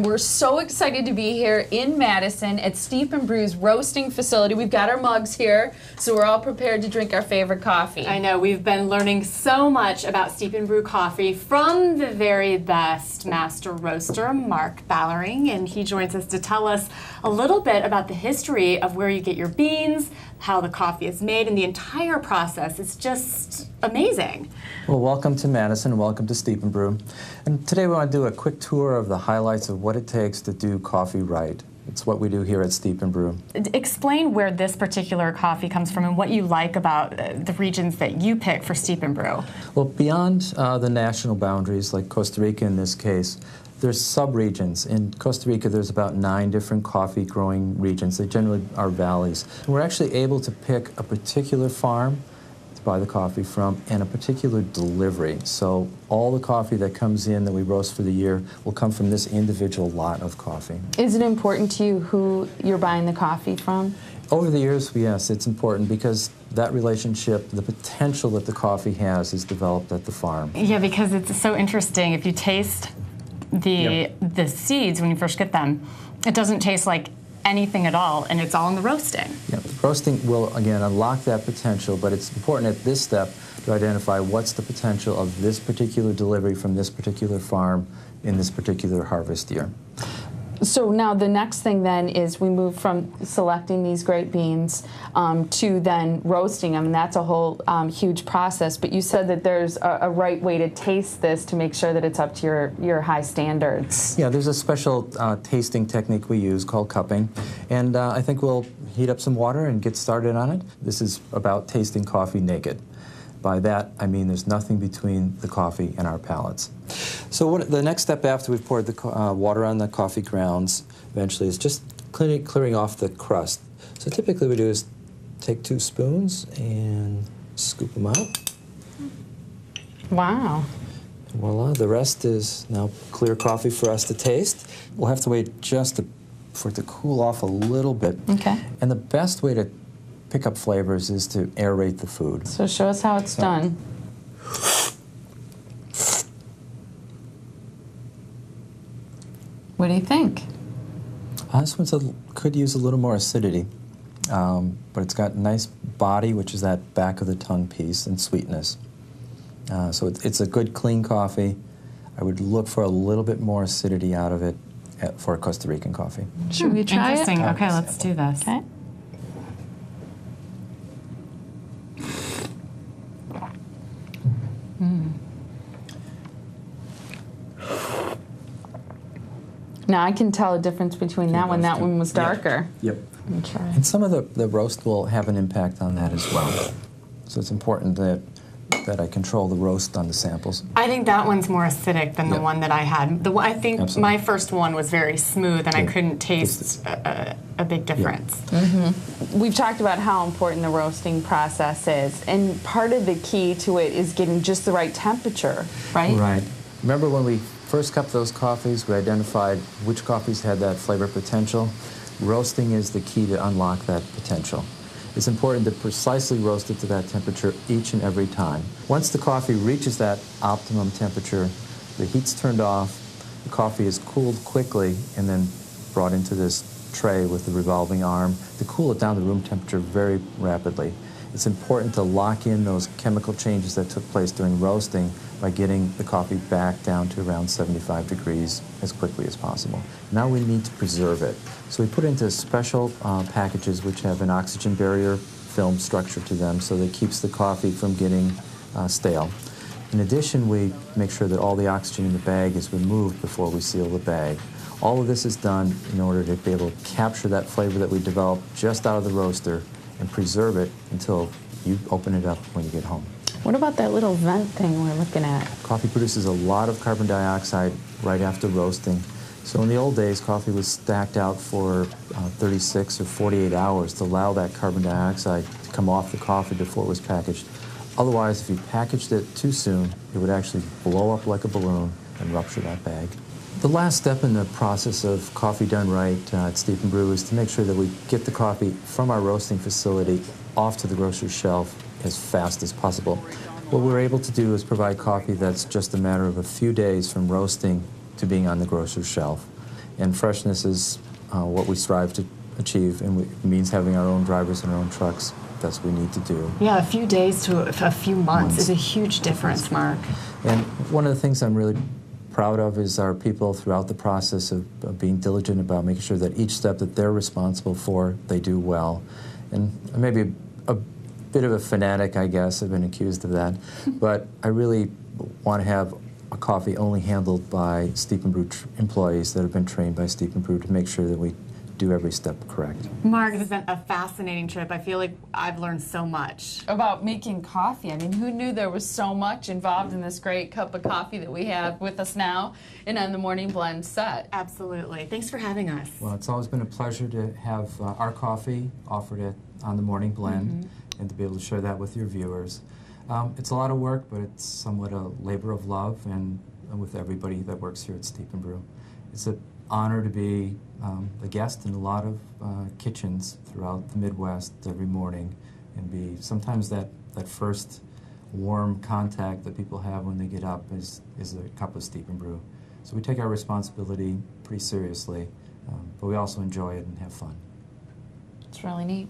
We're so excited to be here in Madison at Steep and Brew's roasting facility. We've got our mugs here, so we're all prepared to drink our favorite coffee. I know, we've been learning so much about Steep and Brew coffee from the very best master roaster, Mark Ballering, and he joins us to tell us a little bit about the history of where you get your beans, how the coffee is made, and the entire process. It's just amazing. Well, welcome to Madison, welcome to Steep and Brew. And today we want to do a quick tour of the highlights of what it takes to do coffee right. It's what we do here at Steep and Brew. Explain where this particular coffee comes from and what you like about the regions that you pick for Steep and Brew. Well, beyond the national boundaries, like Costa Rica in this case, there's sub-regions. In Costa Rica, there's about 9 different coffee growing regions. They generally are valleys. And we're actually able to pick a particular farm to buy the coffee from and a particular delivery. So all the coffee that comes in that we roast for the year will come from this individual lot of coffee. Is it important to you who you're buying the coffee from? Over the years, yes, it's important because that relationship, the potential that the coffee has is developed at the farm. Yeah, because it's so interesting. If you taste the seeds when you first get them, it doesn't taste like anything at all, and it's all in the roasting. Yeah, the roasting will, again, unlock that potential, but it's important at this step to identify what's the potential of this particular delivery from this particular farm in this particular harvest year. So now the next thing then is we move from selecting these great beans to then roasting them, and that's a whole huge process. But you said that there's a right way to taste this to make sure that it's up to your high standards. Yeah, there's a special tasting technique we use called cupping, and I think we'll heat up some water and get started on it. This is about tasting coffee naked. By that, I mean there's nothing between the coffee and our palates. So the next step after we've poured the water on the coffee grounds eventually is just clearing off the crust. So typically what we do is take 2 spoons and scoop them out. Wow. And voila, the rest is now clear coffee for us to taste. We'll have to wait just for it to cool off a little bit. Okay. And the best way to pick up flavors is to aerate the food. So show us how it's done. What do you think? This one could use a little more acidity, but it's got nice body, which is that back of the tongue piece, and sweetness. So it's a good, clean coffee. I would look for a little bit more acidity out of it for a Costa Rican coffee. Should we try it? Interesting. Okay, let's do this. Okay. Now I can tell a difference between that one. That one was darker. Yep. Let me try. And some of the roast will have an impact on that as well. So it's important that I control the roast on the samples. I think that one's more acidic than the one that I had. I think Absolutely. my first one was very smooth, and I couldn't taste a big difference. We've talked about how important the roasting process is, and part of the key to it is getting just the right temperature, right? Right. Remember when we first cupped those coffees, we identified which coffees had that flavor potential. Roasting is the key to unlock that potential. It's important to precisely roast it to that temperature each and every time. Once the coffee reaches that optimum temperature, the heat's turned off, the coffee is cooled quickly, and then brought into this tray with the revolving arm to cool it down to room temperature very rapidly. It's important to lock in those chemical changes that took place during roasting by getting the coffee back down to around 75 degrees as quickly as possible. Now we need to preserve it. So we put it into special packages which have an oxygen barrier film structure to them so that it keeps the coffee from getting stale. In addition, we make sure that all the oxygen in the bag is removed before we seal the bag. All of this is done in order to be able to capture that flavor that we developed just out of the roaster and preserve it until you open it up when you get home. What about that little vent thing we're looking at? Coffee produces a lot of carbon dioxide right after roasting. So in the old days, coffee was stacked out for 36 or 48 hours to allow that carbon dioxide to come off the coffee before it was packaged. Otherwise, if you packaged it too soon, it would actually blow up like a balloon and rupture that bag. The last step in the process of coffee done right at Steep and Brew is to make sure that we get the coffee from our roasting facility off to the grocer's shelf as fast as possible. What we're able to do is provide coffee that's just a matter of a few days from roasting to being on the grocer's shelf. And freshness is what we strive to achieve, and it means having our own drivers and our own trucks. That's what we need to do. Yeah, a few days to a few months is a huge difference, Mark. And one of the things I'm really proud of is our people throughout the process of being diligent about making sure that each step that they're responsible for, they do well. And maybe a bit of a fanatic, I guess. I've been accused of that. But I really want to have a coffee only handled by Steep and Brew employees that have been trained by Steep and Brew to make sure that we do every step correct. Mark, this has been a fascinating trip. I feel like I've learned so much. About making coffee. I mean, who knew there was so much involved in this great cup of coffee that we have with us now and on the Morning Blend set? Absolutely. Thanks for having us. Well, it's always been a pleasure to have our coffee offered on the Morning Blend and to be able to share that with your viewers. It's a lot of work, but it's somewhat a labor of love, and with everybody that works here at Steep and Brew. It's an honor to be a guest in a lot of kitchens throughout the Midwest every morning, and be sometimes that first warm contact that people have when they get up is a cup of Steep and Brew. So we take our responsibility pretty seriously, but we also enjoy it and have fun. It's really neat.